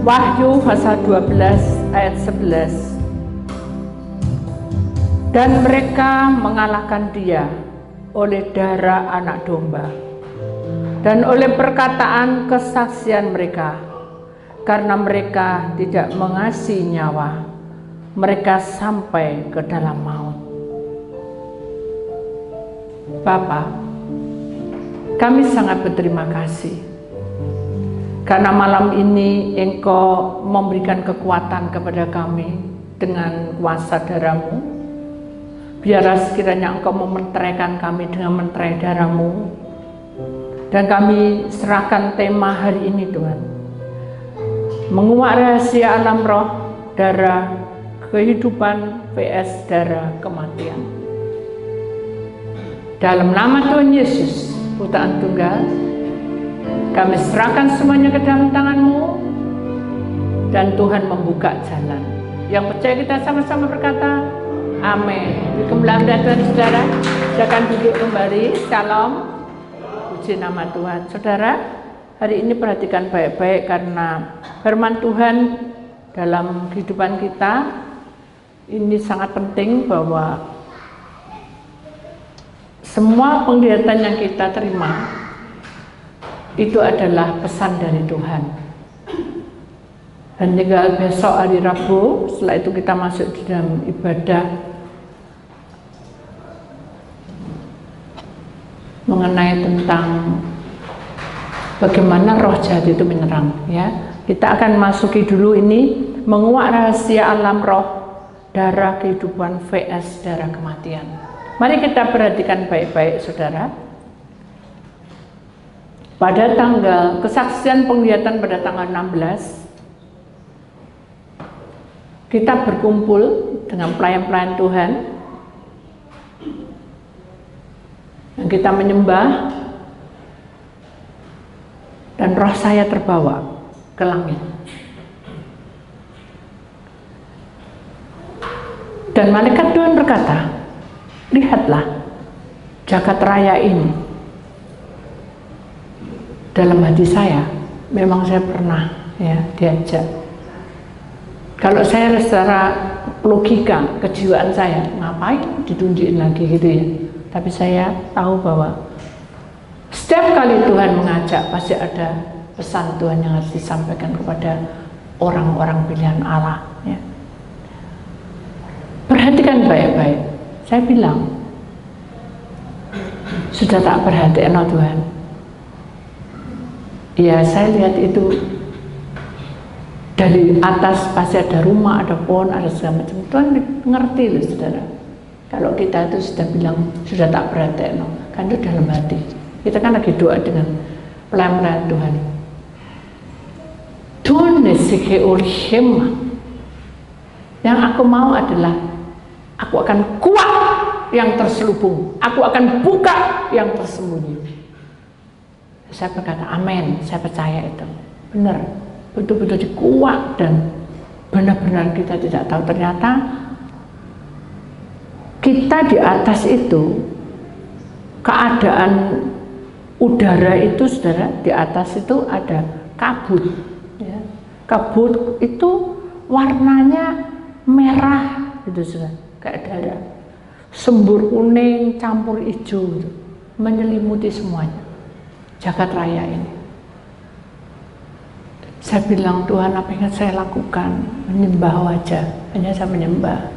Wahyu pasal 12 ayat 11. Dan mereka mengalahkan dia oleh darah anak domba dan oleh perkataan kesaksian mereka, karena mereka tidak mengasihi nyawa mereka sampai ke dalam maut. Bapa, kami sangat berterima kasih karena malam ini Engkau memberikan kekuatan kepada kami dengan kuasa darah-Mu. Biarlah sekiranya Engkau mementeraikan kami dengan menterai darah-Mu. Dan kami serahkan tema hari ini, Tuhan. Menguak rahasia alam roh, darah kehidupan vs darah kematian. Dalam nama Tuhan Yesus, Putra Tunggal, kami serahkan semuanya ke dalam tangan-Mu. Dan Tuhan membuka jalan. Yang percaya kita sama-sama berkata, amin. Kemuliaan Tuhan, saudara. Silakan duduk kembali. Shalom. Puji nama Tuhan. Saudara, hari ini perhatikan baik-baik karena firman Tuhan dalam kehidupan kita ini sangat penting, bahwa semua penglihatan yang kita terima itu adalah pesan dari Tuhan. Dan tinggal besok hari Rabu, setelah itu kita masuk di dalam ibadah mengenai tentang bagaimana roh jahat itu menyerang, ya. Kita akan masuki dulu ini menguak rahasia alam roh, darah kehidupan vs darah kematian. Mari kita perhatikan baik-baik, saudara. Pada tanggal kesaksian penglihatan pada tanggal 16, kita berkumpul dengan pelayan-pelayan Tuhan dan kita menyembah, dan roh saya terbawa ke langit. Dan malaikat Tuhan berkata, lihatlah jagat raya ini. Dalam hati saya, memang saya pernah diajak. Kalau saya secara logika, kejiwaan saya, ngapain ditunjukin lagi gitu ya. Tapi saya tahu bahwa setiap kali Tuhan mengajak, pasti ada pesan Tuhan yang harus disampaikan kepada orang-orang pilihan Allah, ya. Perhatikan baik-baik. Saya bilang, sudah tak perhatian Tuhan. Ya, saya lihat itu dari atas pasti ada rumah, ada pohon, ada segala macam. Tuhan ngerti loh, saudara. Kalau kita itu sudah bilang, sudah tak perhatian, kan itu dalam hati. Kita kan lagi doa dengan pelayan-pelayan Tuhan. Tuhan nesike olihema. Yang aku mau adalah, aku akan kuat yang terselubung. Aku akan buka yang tersembunyi. Saya berkata, amin, saya percaya itu. Benar, betul-betul dikuat, dan benar-benar kita tidak tahu. Ternyata kita di atas itu, keadaan udara itu, saudara, di atas itu ada kabut, ya. Kabut itu warnanya merah gitu, saudara, kayak darah, sembur kuning campur hijau gitu, menyelimuti semuanya jagat raya ini. Saya bilang, Tuhan, apa yang saya lakukan? Menyembah wajah, hanya saya menyembah.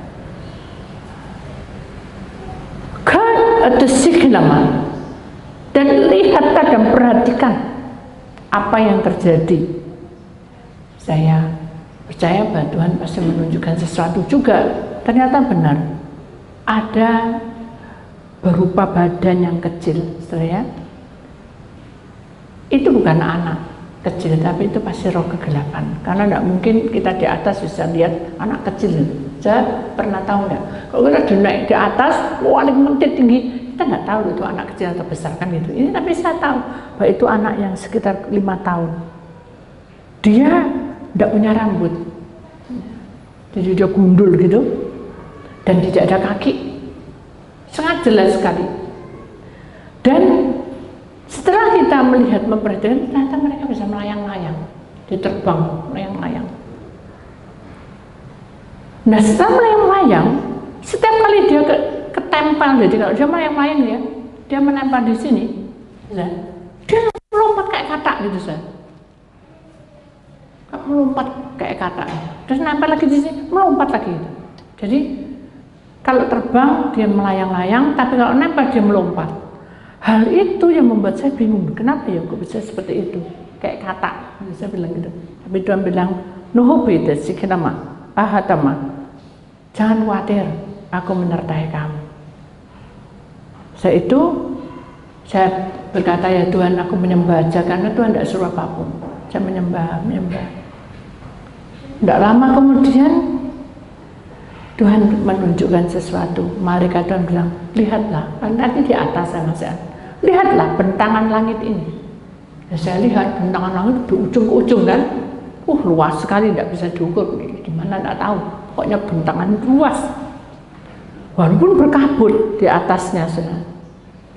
Kan ada siklama, dan lihatlah dan perhatikan apa yang terjadi. Saya percaya bahwa Tuhan pasti menunjukkan sesuatu juga. Ternyata benar, ada berupa badan yang kecil, saudara. Itu bukan anak kecil, tapi itu pasti roh kegelapan. Karena tidak mungkin kita di atas bisa lihat anak kecil. Saya pernah tahu enggak? Kalau kita naik di atas, paling mentit tinggi, kita nggak tahu itu anak kecil atau besar, kan gitu. Ini tapi saya tahu bahwa itu anak yang sekitar 5 tahun. Dia tidak punya rambut, jadi dia gundul gitu, dan tidak ada kaki. Sangat jelas sekali. Dan setelah kita melihat, memperhatikan, ternyata mereka bisa melayang-layang. dia terbang melayang-layang. Nah setelah melayang-layang, setiap kali dia ketempel, jadi kalau dia melayang-layang ya, dia menempel di sini, ya, dia melompat kayak katak gitu saya. Melompat kayak katak, terus nempel lagi di sini, melompat lagi gitu. Jadi kalau terbang dia melayang-layang, tapi kalau nempel dia melompat. Hal itu yang membuat saya bingung, kenapa ya kok bisa seperti itu, kayak katak. Saya bilang gitu. Tapi Tuhan bilang, nuhu beda sih kenapa? Ahatama, jangan khawatir, aku menyertai kamu. Saya berkata, ya Tuhan, aku menyembah aja, karena Tuhan tidak suruh apapun. Saya menyembah. Tidak lama kemudian Tuhan menunjukkan sesuatu. Malaikat Tuhan bilang, lihatlah, nanti di atas sama saya, lihatlah bentangan langit ini. Ya, saya lihat bentangan langit di ujung ke ujung kan, luas sekali, tidak bisa diukur. Gimana tidak tahu, pokoknya bentangan luas. Walaupun berkabut di atasnya,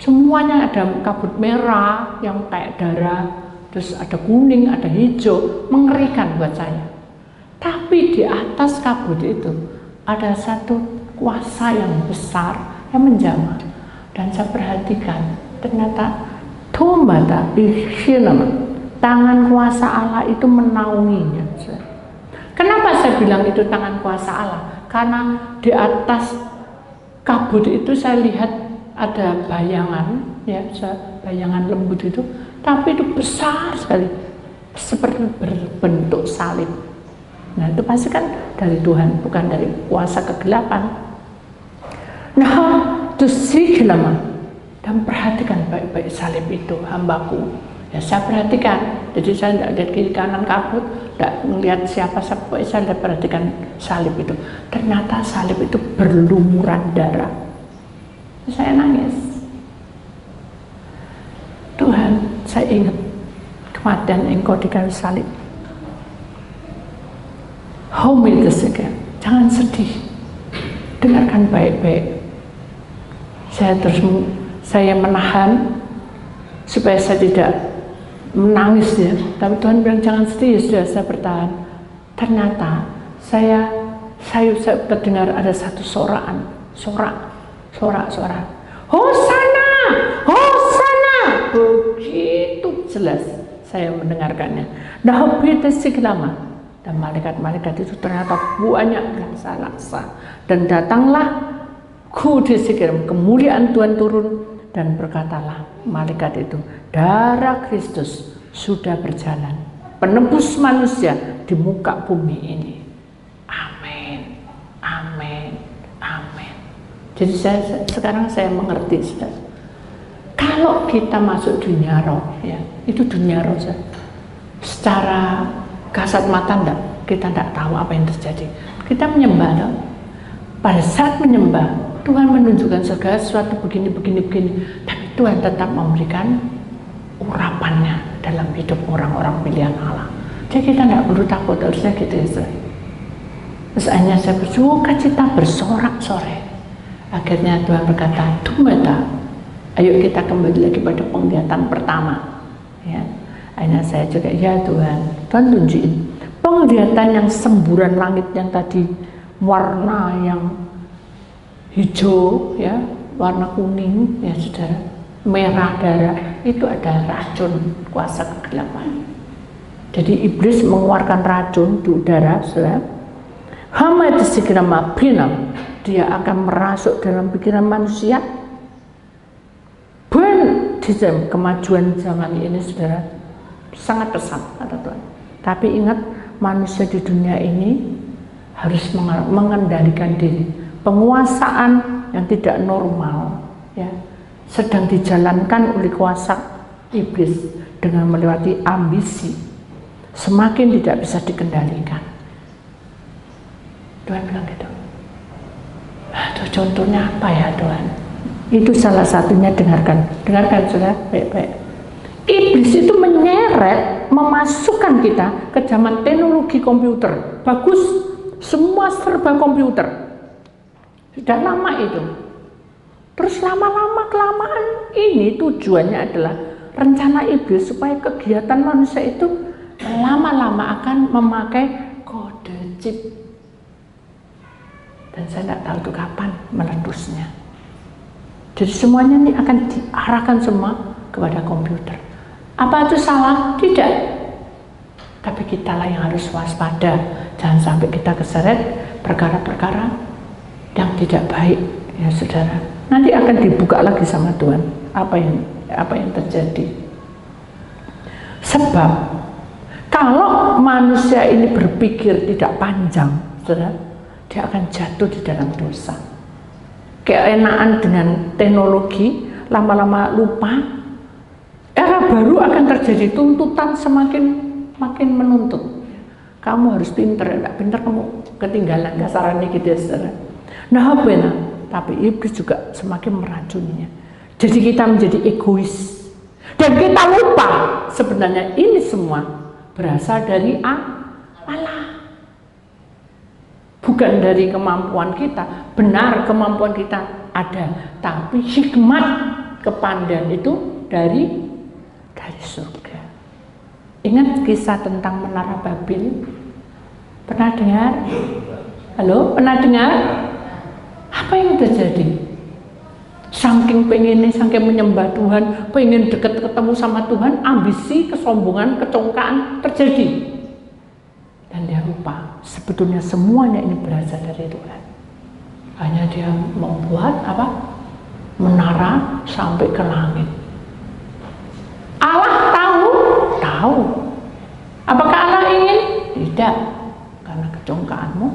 semuanya ada kabut merah yang kayak darah, terus ada kuning, ada hijau, mengerikan buat saya. Tapi di atas kabut itu ada satu kuasa yang besar yang menjamah, dan saya perhatikan ternyata tangan kuasa Allah itu menaunginya. Kenapa saya bilang itu tangan kuasa Allah? Karena di atas kabut itu saya lihat ada bayangan, ya, bayangan lembut itu, tapi itu besar sekali, seperti berbentuk salib. Nah itu pasti kan dari Tuhan, bukan dari kuasa kegelapan. Nah itu sih lama, dan perhatikan baik-baik salib itu, hambaku. Ya saya perhatikan, jadi saya tidak lihat kiri kanan kabut, tidak melihat siapa-siapa, saya perhatikan salib itu. Ternyata salib itu berlumuran darah. Saya nangis. Tuhan, saya ingat kematian Engkau di kayu salib. Jangan sedih, dengarkan baik-baik. Saya menahan supaya saya tidak menangis ya. Tapi Tuhan bilang jangan sedih, sudah saya bertahan. Ternyata saya terdengar ada satu sorak, Hosana, Hosana. Begitu jelas saya mendengarkannya. Nah, beda lama. Dan malaikat-malaikat itu ternyata banyak laksa-laksa. Dan datanglah kemuliaan Tuhan turun, dan berkatalah malaikat itu, darah Kristus sudah berjalan penebus manusia di muka bumi ini. Amin, amin, amin. Jadi sekarang saya mengerti, saudara. Kalau kita masuk dunia roh, ya, itu dunia roh, saudara. Secara kasat mata kita tidak tahu apa yang terjadi. Kita menyembah, loh. Pada saat menyembah, Tuhan menunjukkan segala sesuatu begini. Tapi Tuhan tetap memberikan urapannya dalam hidup orang-orang pilihan Allah. Jadi kita tidak perlu takut, harusnya gitu ya. Terus akhirnya saya bersuka cita, bersorak-sorai. Akhirnya Tuhan berkata, Tumata, ayo kita kembali lagi pada penglihatan pertama. Ya. Akhirnya saya juga, ya Tuhan tunjukin penglihatan yang semburan langit yang tadi warna yang hijau, ya, warna kuning, ya saudara, merah darah, itu ada racun kuasa kegelapan. Jadi iblis mengeluarkan racun di udara, saudara. Hama itu segera mabinam, dia akan merasuk dalam pikiran manusia. Di kemajuan zaman ini, saudara, sangat pesat, kata Tuhan. Tapi ingat, manusia di dunia ini harus mengendalikan diri. Penguasaan yang tidak normal, ya, sedang dijalankan oleh kuasa iblis dengan melewati ambisi, semakin tidak bisa dikendalikan. Tuhan bilang gitu. Itu contohnya apa ya Tuhan? Itu salah satunya, dengarkan saudara baik-baik. Iblis itu menyeret, memasukkan kita ke zaman teknologi komputer. Bagus, semua serba komputer. Sudah lama itu. Terus lama-lama kelamaan ini tujuannya adalah rencana iblis supaya kegiatan manusia itu lama-lama akan memakai kode chip. Dan saya tidak tahu itu kapan meledusnya. Jadi semuanya ini akan diarahkan semua kepada komputer. Apa itu salah? Tidak. Tapi kitalah yang harus waspada. Jangan sampai kita keseret perkara-perkara yang tidak baik, ya saudara. Nanti akan dibuka lagi sama Tuhan apa yang terjadi. Sebab kalau manusia ini berpikir tidak panjang, saudara, dia akan jatuh di dalam dosa. Keenaan dengan teknologi, lama-lama lupa. Era baru akan terjadi, tuntutan makin menuntut. Kamu harus pinter, enggak pinter kamu ketinggalan, kasarannya gitu ya saudara. Nah, benar. Tapi iblis juga semakin meracuninya. Jadi kita menjadi egois. Dan kita lupa sebenarnya ini semua berasal dari Allah. Bukan dari kemampuan kita. Benar kemampuan kita ada. Tapi hikmat kepandaian itu dari surga. Ingat kisah tentang Menara Babel? Pernah dengar? Halo, pernah dengar? Apa yang terjadi? Saking pengennya, saking menyembah Tuhan, pengen dekat ketemu sama Tuhan, ambisi, kesombongan, kecongkaan terjadi. Dan dia lupa, sebetulnya semuanya ini berasal dari Tuhan. Hanya dia membuat menara sampai ke langit. Allah tahu. Apakah Allah ingin? Tidak. Karena kecongkaanmu,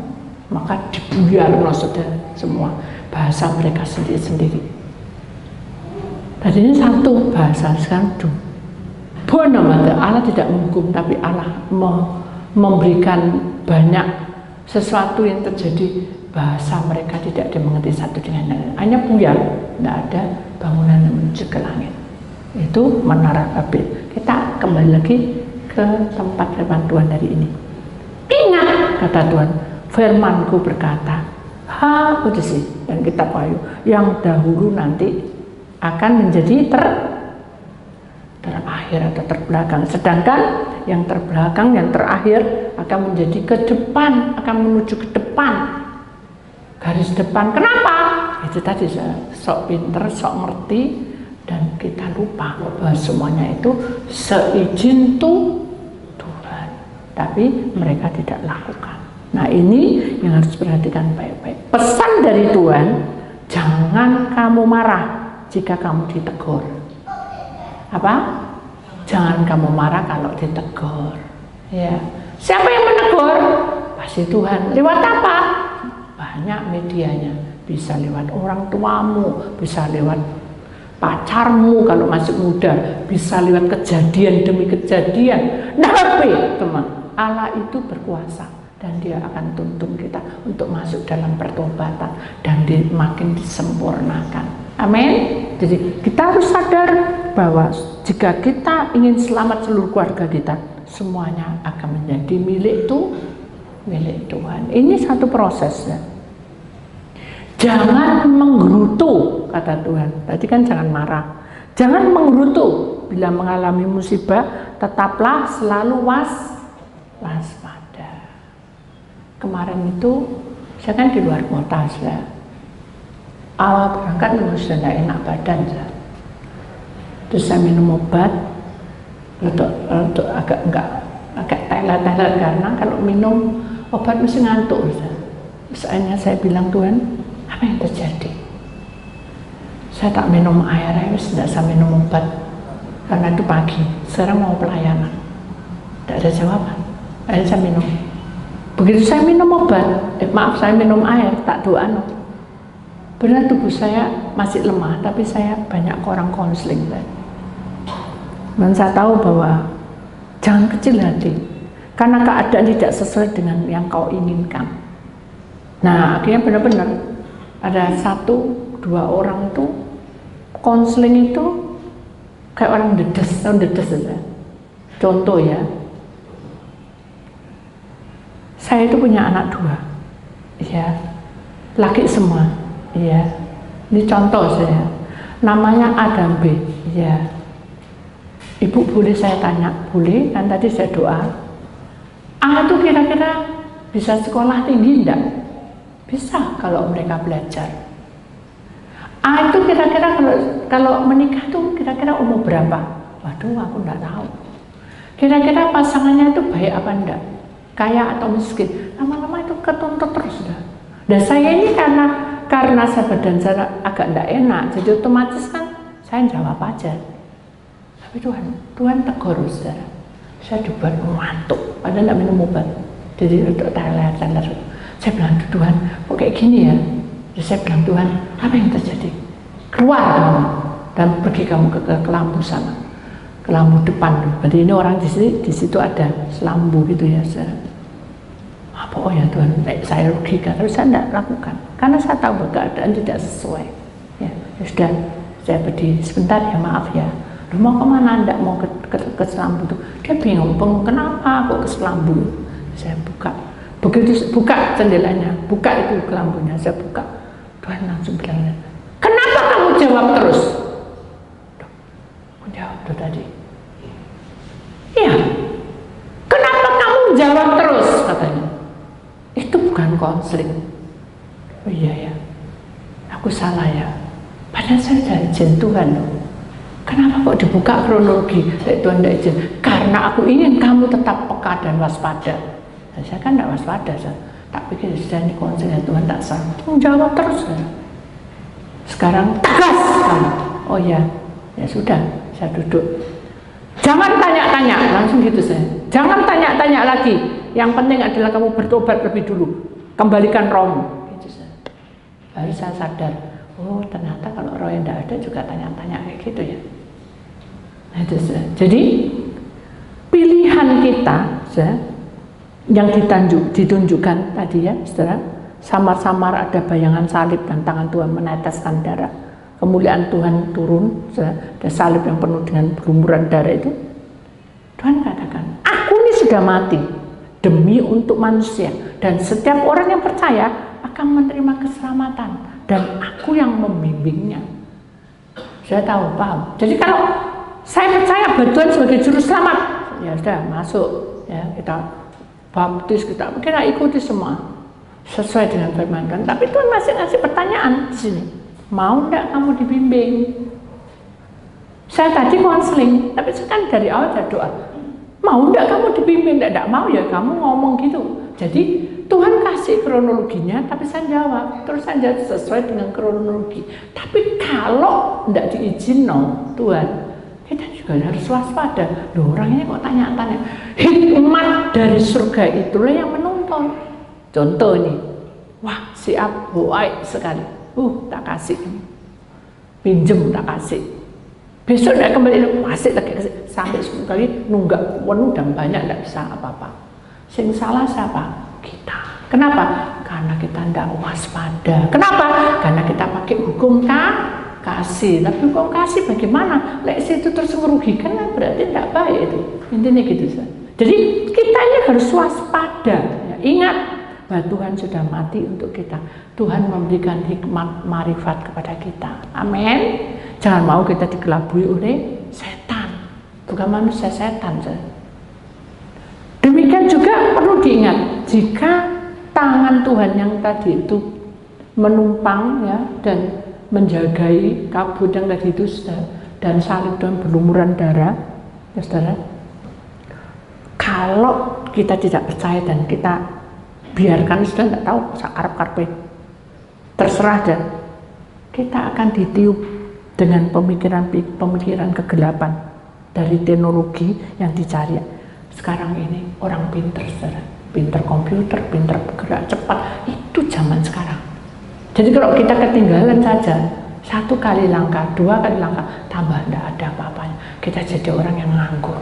maka dibuyarlah saudara semua bahasa mereka sendiri-sendiri. Tadi ini satu bahasa, sekarang dua. Allah tidak menghukum, tapi Allah memberikan banyak sesuatu yang terjadi, bahasa mereka tidak dimengerti satu dengan lain. Hanya buyar, tidak ada bangunan yang menuju ke langit. Itu Menara Babel. Kita kembali lagi ke tempat firman Tuhan hari ini. Ingat, kata Tuhan, firman-Ku berkata, sih, dan kita payu, yang dahulu nanti akan menjadi terakhir atau terbelakang. Sedangkan yang terbelakang, yang terakhir akan menjadi ke depan, akan menuju ke depan. Garis depan. Kenapa? Itu tadi, sok pinter, sok ngerti, dan kita lupa bahwa semuanya itu seizin Tuhan. Tapi mereka tidak lakukan. Nah, ini yang harus diperhatikan baik-baik. Pesan dari Tuhan, jangan kamu marah jika kamu ditegur. Apa? Jangan kamu marah kalau ditegur. Ya. Siapa yang menegur? Pasti Tuhan. Lewat apa? Banyak medianya. Bisa lewat orang tuamu, bisa lewat pacarmu kalau masih muda, bisa lewat kejadian demi kejadian. Tapi teman, Allah itu berkuasa dan dia akan tuntun kita untuk masuk dalam pertobatan dan makin disempurnakan. Amin. Jadi kita harus sadar bahwa jika kita ingin selamat seluruh keluarga kita, semuanya akan menjadi milik Tuhan. Ini satu prosesnya. Jangan menggerutu, kata Tuhan. Tadi kan jangan marah. Jangan menggerutu. Bila mengalami musibah, tetaplah selalu waspada. Kemarin itu, saya kan di luar kota, awal berangkat memang sudah tidak enak badan. Terus saya minum obat, untuk agak teler-teler, karena kalau minum obat mesti ngantuk. Soalnya saya bilang, Tuhan, apa yang terjadi? Saya tak minum air, tidak saya minum obat karena itu pagi. Sekarang mau pelayanan, tidak ada jawaban. Akhirnya saya minum. Begitu saya minum obat, saya minum air, tak doa. Benar tubuh saya masih lemah, tapi saya banyak orang konseling. Dan saya tahu bahwa jangan kecil hati, karena keadaan tidak sesuai dengan yang kau inginkan. Nah, akhirnya benar-benar ada 1-2 orang itu konseling itu kayak orang dedes saja. Contoh ya, saya itu punya anak 2, ya, laki semua, ya. Ini contoh saya, namanya Adam B, ya. Ibu boleh saya tanya? Boleh, kan tadi saya doa, A itu kira-kira bisa sekolah tinggi enggak? Bisa kalau mereka belajar. A itu kira-kira kalau menikah tuh kira-kira umur berapa? Waduh, aku enggak tahu. Kira-kira pasangannya itu baik apa enggak? Kaya atau miskin? Lama-lama itu ketuntut terus dah. Dan saya ini karena saya badan saya agak enggak enak, jadi otomatis kan saya jawab aja. Tapi Tuhan tegur, saudara. Saya dibuat ngantuk, padahal enggak minum obat. Jadi untuk teler. Saya bilang, Tuhan, kok kayak gini ya? Jadi saya bilang, Tuhan, apa yang terjadi? Keluar kamu dan pergi kamu ke kelambu sana, kelambu depan. Berarti ini orang di situ ada selambu gitu ya, saudara. Apa ya Tuhan, saya rugikan, tapi saya tidak lakukan karena saya tahu bahwa keadaan tidak sesuai. Ya sudah, saya pergi sebentar ya, maaf ya. Lu mau kemana? Tidak mau ke selambu itu. Dia bingung, kenapa kok ke selambu? Saya buka, begitu buka jendelanya, buka itu kelambunya, saya buka. Tuhan langsung bilang, kenapa kamu jawab terus? Aku jawab tuh tadi. Iya, kenapa kamu jawab terus, katanya. Itu bukan konseling. Oh iya ya, aku salah ya. Padahal saya dari izin Tuhan loh. Kenapa kok dibuka kronologi? Tuhan tidak izin. Karena aku ingin kamu tetap peka dan waspada. Nah, saya kan tidak waspada. Tak pikir sudah ini konseling Tuhan tak salah. Jawab terus. Sekarang tegas kamu. Oh ya, ya sudah. Saya duduk. Jangan tanya-tanya, langsung gitu saya. Jangan tanya-tanya lagi. Yang penting adalah kamu bertobat lebih dulu. Kembalikan rohmu. Gitu saya. Baru saya sadar. Oh ternyata kalau roh yang tidak ada juga tanya-tanya kayak gitu ya. Nah, itu saya. Jadi pilihan kita yang ditunjukkan tadi ya, saudara. Samar-samar ada bayangan salib dan tangan Tuhan meneteskan darah. Kemuliaan Tuhan turun, ada salib yang penuh dengan berlumuran darah itu. Tuhan katakan, aku ini sudah mati demi untuk manusia, dan setiap orang yang percaya akan menerima keselamatan, dan aku yang membimbingnya. Saya tahu, paham. Jadi kalau saya percaya bahwa Tuhan sebagai juru selamat, ya sudah masuk, ya kita baptis, kita ikuti semua sesuai dengan firman Tuhan. Tapi Tuhan masih ngasih pertanyaan di sini. Mau enggak kamu dibimbing? Saya tadi konseling, tapi saya kan dari awal ada doa. Mau enggak kamu dibimbing? Enggak mau ya kamu ngomong gitu. Jadi Tuhan kasih kronologinya, tapi saya jawab. Terus saya sesuai dengan kronologi. Tapi kalau enggak diizin Tuhan, kita juga harus waspada. Loh, orang ini kok tanya-tanya. Hikmat dari surga itulah yang menuntun. Contoh ini, wah siap, baik sekali. Tak kasih, pinjem tak kasih. Besok tidak kembali, masih lagi kasih. Sampai 10 kali nunggak penuh dan banyak tidak bisa apa-apa. Sing salah siapa? Kita. Kenapa? Karena kita tidak waspada. Kenapa? Karena kita pakai hukum kasih. Tapi hukum kasih bagaimana? Lek situ terus merugikan, berarti tidak baik itu. Intinya gitu. Jadi kita ini harus waspada. Ya, ingat bahwa Tuhan sudah mati untuk kita. Tuhan memberikan hikmat marifat kepada kita. Amin. Jangan mau kita digelabui oleh setan. Bukan manusia, setan. Demikian juga perlu diingat, jika tangan Tuhan yang tadi itu menumpang ya dan menjagai kabut yang tadi itu dan salib dan berlumuran darah, ya saudara. Kalau kita tidak percaya dan kita biarkan, sudah tidak tahu sakarep-karpe, terserah, dan kita akan ditiup dengan pemikiran kegelapan dari teknologi yang dicari sekarang ini. Orang pinter, pinter komputer, pinter bergerak cepat, itu zaman sekarang. Jadi kalau kita ketinggalan saja, 1 kali langkah, 2 kali langkah, tambah tidak ada apa-apanya, kita jadi orang yang nganggur.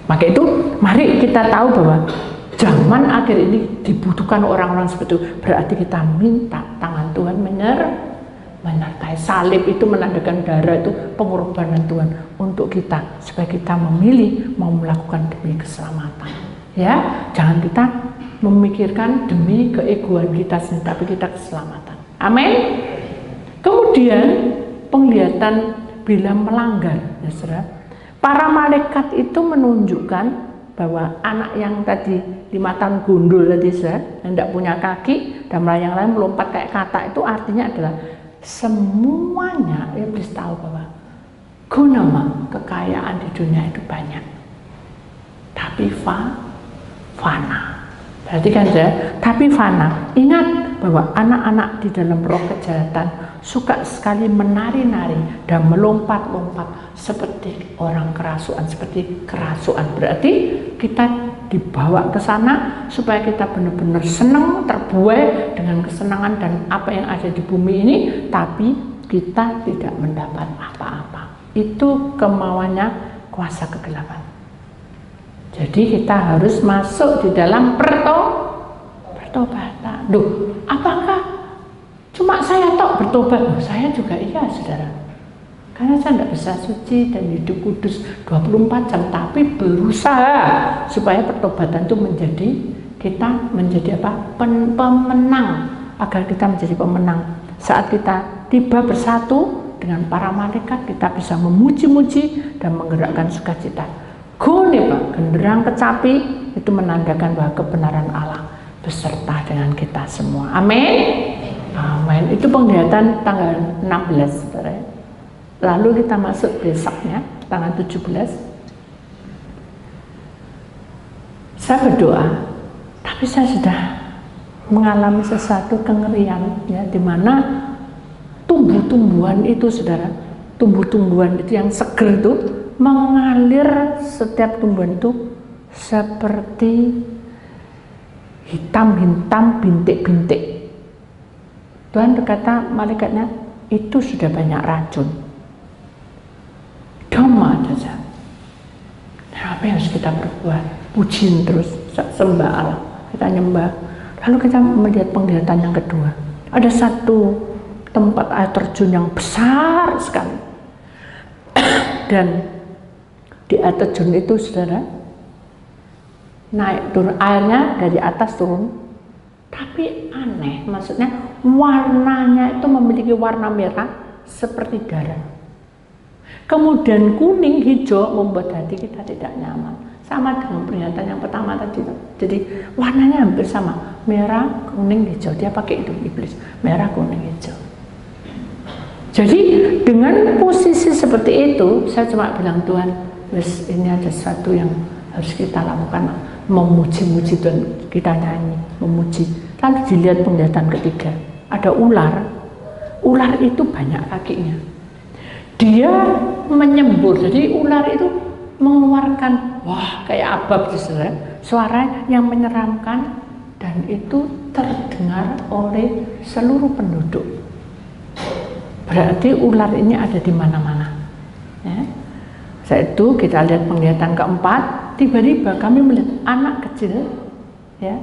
Maka itu mari kita tahu bahwa zaman akhir ini dibutuhkan orang-orang seperti itu. Berarti kita minta tangan Tuhan menyertai. Salib itu menandakan darah, itu pengorbanan Tuhan untuk kita, supaya kita memilih mau melakukan demi keselamatan. Ya, jangan kita memikirkan demi keegoan kita sendiri, tapi kita keselamatan. Amin. Kemudian penglihatan bila melanggar, ya saudara. Para malaikat itu menunjukkan bahwa anak yang tadi 5 tahun gundul tadi yang tidak punya kaki dan melayang-layang melompat kayak kata, itu artinya adalah semuanya iblis tahu bahwa gunama kekayaan di dunia itu banyak, tapi fana. Perhatikan ya, tapi fana. Ingat bahwa anak-anak di dalam roh kejahatan suka sekali menari-nari dan melompat-lompat seperti orang kerasukan, seperti kerasukan. Berarti kita dibawa ke sana supaya kita benar-benar senang, terbuai dengan kesenangan dan apa yang ada di bumi ini, tapi kita tidak mendapat apa-apa. Itu kemauannya kuasa kegelapan. Jadi kita harus masuk di dalam pertobatan. Duh, apakah cuma saya tok bertobat? Oh, saya juga iya, saudara. Karena saya tidak bisa suci dan hidup kudus 24 jam, tapi berusaha supaya pertobatan itu kita menjadi apa? Pemenang, agar kita menjadi pemenang. Saat kita tiba bersatu dengan para malaikat, kita bisa memuji-muji dan menggerakkan sukacita. Pak, genderang kecapi itu menandakan bahwa kebenaran Allah beserta dengan kita semua. Amin. Amin. Itu penglihatan tanggal 16, saudara. Lalu kita masuk besoknya, tanggal 17. Saya berdoa, tapi saya sudah mengalami sesuatu kengerian, ya, di mana tumbuh-tumbuhan itu, saudara, tumbuh-tumbuhan itu yang seger itu mengalir, setiap tumbuhan itu seperti hitam-hitam, bintik-bintik. Tuhan berkata malaikatnya, itu sudah banyak racun. Doma saja. Nah, apa yang harus kita perbuat? Pujiin terus, sembah Allah, kita nyembah. Lalu kita melihat penglihatan yang kedua. Ada satu tempat air terjun yang besar sekali. Dan di air terjun itu, saudara, naik turun, airnya dari atas turun, tapi aneh, maksudnya warnanya itu memiliki warna merah seperti darah, kemudian kuning hijau, membuat hati kita tidak nyaman, sama dengan peringatan yang pertama tadi. Jadi warnanya hampir sama, merah kuning hijau. Dia pakai itu iblis, merah kuning hijau. Jadi dengan posisi seperti itu, saya cuma bilang, Tuhan, ini ada sesuatu yang harus kita lakukan, memuji-muji Tuhan, kita nyanyi, memuji. Lalu dilihat penglihatan ketiga, ada ular. Ular itu banyak kakinya. Dia menyembur, jadi ular itu mengeluarkan, wah, kayak abab, suara yang menyeramkan, dan itu terdengar oleh seluruh penduduk. Berarti ular ini ada di mana-mana, ya. Setelah itu kita lihat penglihatan keempat, tiba-tiba kami melihat anak kecil, ya,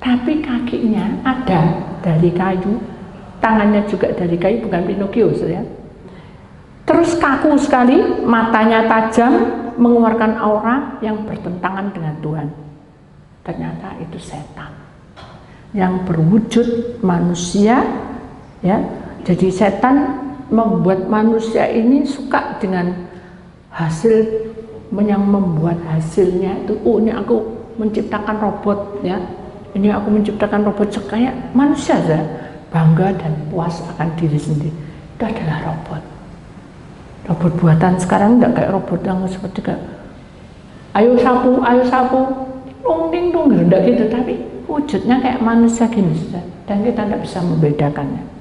tapi kakinya ada dari kayu, tangannya juga dari kayu, bukan Pinocchio, ya. Terus kaku sekali, matanya tajam, mengeluarkan aura yang bertentangan dengan Tuhan. Ternyata itu setan yang berwujud manusia, ya. Jadi setan membuat manusia ini suka dengan hasil yang membuat hasilnya itu, oh, ini aku menciptakan robot, ya, ini aku menciptakan robot kayak manusia, ya, bangga dan puas akan diri sendiri. Itu adalah robot. Robot buatan sekarang enggak kayak robot yang seperti kayak ayo sapu, ting dong, enggak gitu, tapi wujudnya kayak manusia gini, ya, dan kita tidak bisa membedakannya.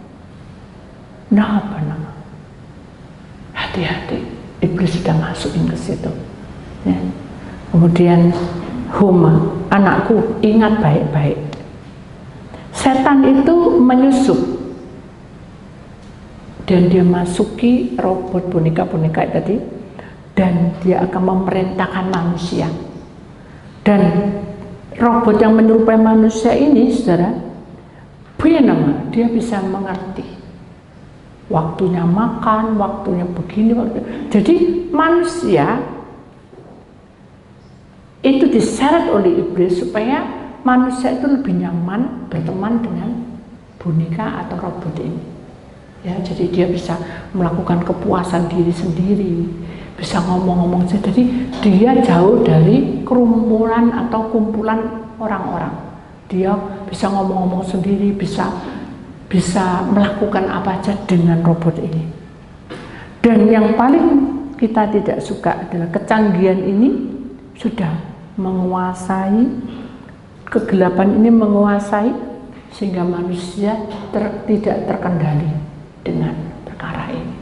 Nah, apa nama? Hati-hati, iblis sudah masukin ke situ, ya. Kemudian Huma, anakku, ingat baik-baik, setan itu menyusup dan dia masuki robot boneka-boneka tadi, dan dia akan memerintahkan manusia. Dan robot yang menyerupai manusia ini, saudara, dia bisa mengerti waktunya makan, waktunya begini, jadi manusia itu diseret oleh iblis supaya manusia itu lebih nyaman berteman dengan boneka atau robot ini, ya. Jadi dia bisa melakukan kepuasan diri sendiri, bisa ngomong-ngomong sendiri. Jadi dia jauh dari kerumunan atau kumpulan orang-orang. Dia bisa ngomong-ngomong sendiri, bisa melakukan apa aja dengan robot ini. Dan yang paling kita tidak suka adalah kecanggihan ini sudah menguasai, kegelapan ini menguasai, sehingga manusia tidak terkendali dengan perkara ini.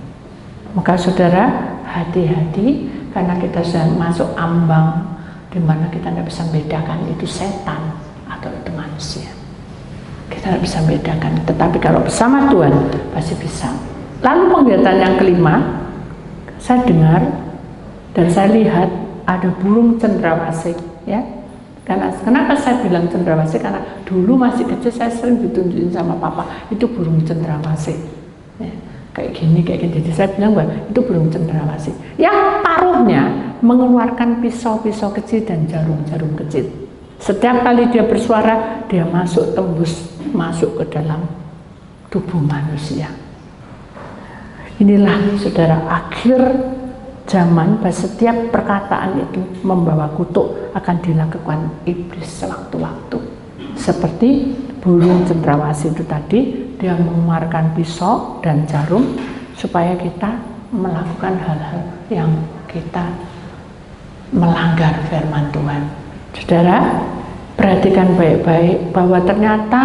Maka saudara, hati-hati, karena kita sudah masuk ambang di mana kita tidak bisa membedakan itu setan atau itu manusia. Kita tidak bisa membedakan, tetapi kalau bersama Tuhan pasti bisa. Lalu penglihatan yang kelima, saya dengar dan saya lihat ada burung cendrawasih, ya. Kenapa saya bilang cendrawasih? Karena dulu masih kecil saya sering ditunjukin sama papa, itu burung cendrawasih. Ya, kayak gini. Jadi saya bilang bahwa itu burung cendrawasih. Yang paruhnya mengeluarkan pisau-pisau kecil dan jarum-jarum kecil. Setiap kali dia bersuara, dia tembus masuk ke dalam tubuh manusia. Inilah saudara, akhir zaman, bahwa setiap perkataan itu membawa kutuk akan dilakukan iblis sewaktu-waktu. Seperti burung cendrawasih itu tadi, dia mengeluarkan pisau dan jarum supaya kita melakukan hal-hal yang kita melanggar firman Tuhan. Saudara, perhatikan baik-baik bahwa ternyata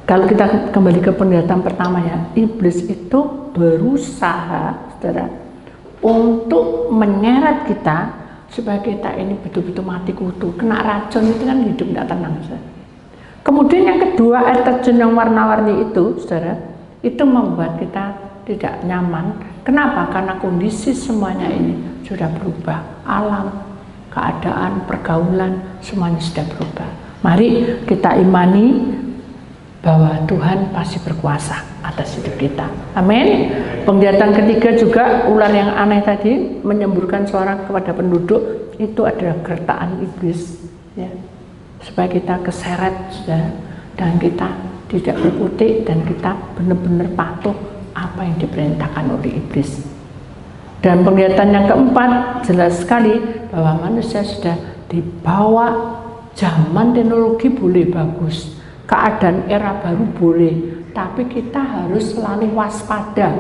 kalau kita kembali ke penglihatan pertama ya, iblis itu berusaha, saudara, untuk menyeret kita supaya kita ini betul-betul mati kutu, kena racun. Itu kan hidup tidak tenang, saudara. Kemudian yang kedua, air terjun yang warna-warni itu, saudara, itu membuat kita tidak nyaman. Kenapa? Karena kondisi semuanya ini sudah berubah. Alam, keadaan, pergaulan, semuanya sudah berubah. Mari kita imani bahwa Tuhan pasti berkuasa atas hidup kita. Amin. Penglihatan ketiga juga, ular yang aneh tadi menyemburkan suara kepada penduduk, itu adalah gertakan iblis, ya, supaya kita keseret, saudara, dan kita tidak berkutik dan kita benar-benar patuh apa yang diperintahkan oleh iblis. Dan penglihatan yang keempat, jelas sekali bahwa manusia sudah dibawa, zaman teknologi boleh bagus, keadaan era baru boleh, tapi kita harus selalu waspada.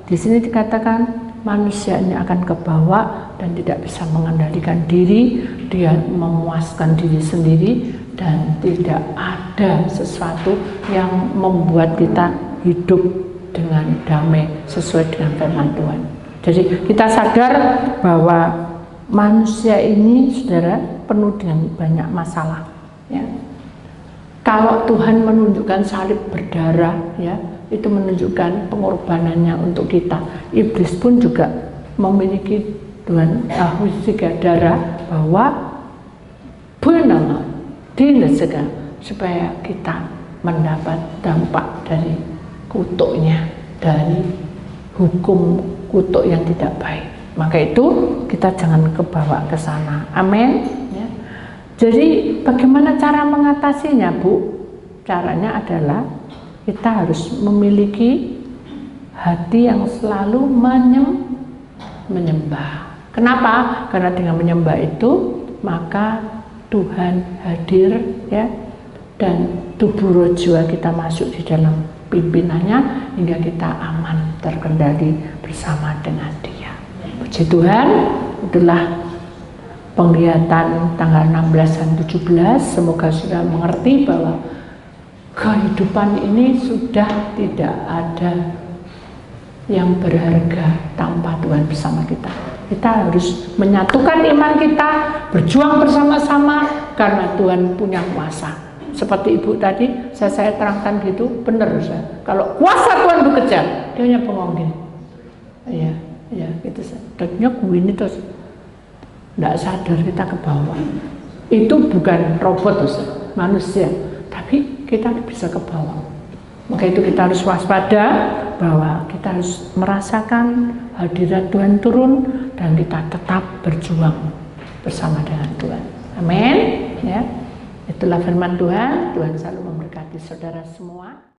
Di sini dikatakan manusia ini akan kebawa dan tidak bisa mengendalikan diri, dia memuaskan diri sendiri, dan tidak ada sesuatu yang membuat kita hidup dengan damai sesuai dengan firman Tuhan. Jadi kita sadar bahwa manusia ini, saudara, penuh dengan banyak masalah, ya. Kalau Tuhan menunjukkan salib berdarah, ya, itu menunjukkan pengorbanannya untuk kita. Iblis pun juga memiliki Tuhan juga darah, bahwa benar dinasega supaya kita mendapat dampak dari kutuknya, dari hukum kutuk yang tidak baik. Maka itu kita jangan kebawa ke sana. Amin. Ya. Jadi bagaimana cara mengatasinya, Bu? Caranya adalah kita harus memiliki hati yang selalu menyembah. Kenapa? Karena dengan menyembah itu maka Tuhan hadir, ya, dan tubuh roh jiwa kita masuk di dalam pimpinannya hingga kita aman, terkendali bersama dengan Dia. Puji Tuhan, itulah penglihatan tanggal 16 dan 17. Semoga sudah mengerti bahwa kehidupan ini sudah tidak ada yang berharga tanpa Tuhan bersama kita. Kita harus menyatukan iman kita, berjuang bersama-sama karena Tuhan punya kuasa. Seperti ibu tadi, saya terangkan gitu, benar saya. Kalau kuasa Tuhan bekerja, dia hanya bengong gini. Iya, gitu saya. Dadanya gini terus, tidak sadar kita ke bawah. Itu bukan robot, manusia, tapi kita bisa ke bawah. Maka itu kita harus waspada bahwa kita harus merasakan hadirat Tuhan turun dan kita tetap berjuang bersama dengan Tuhan. Amin. Ya. Itulah firman Tuhan. Tuhan selalu memberkati saudara semua.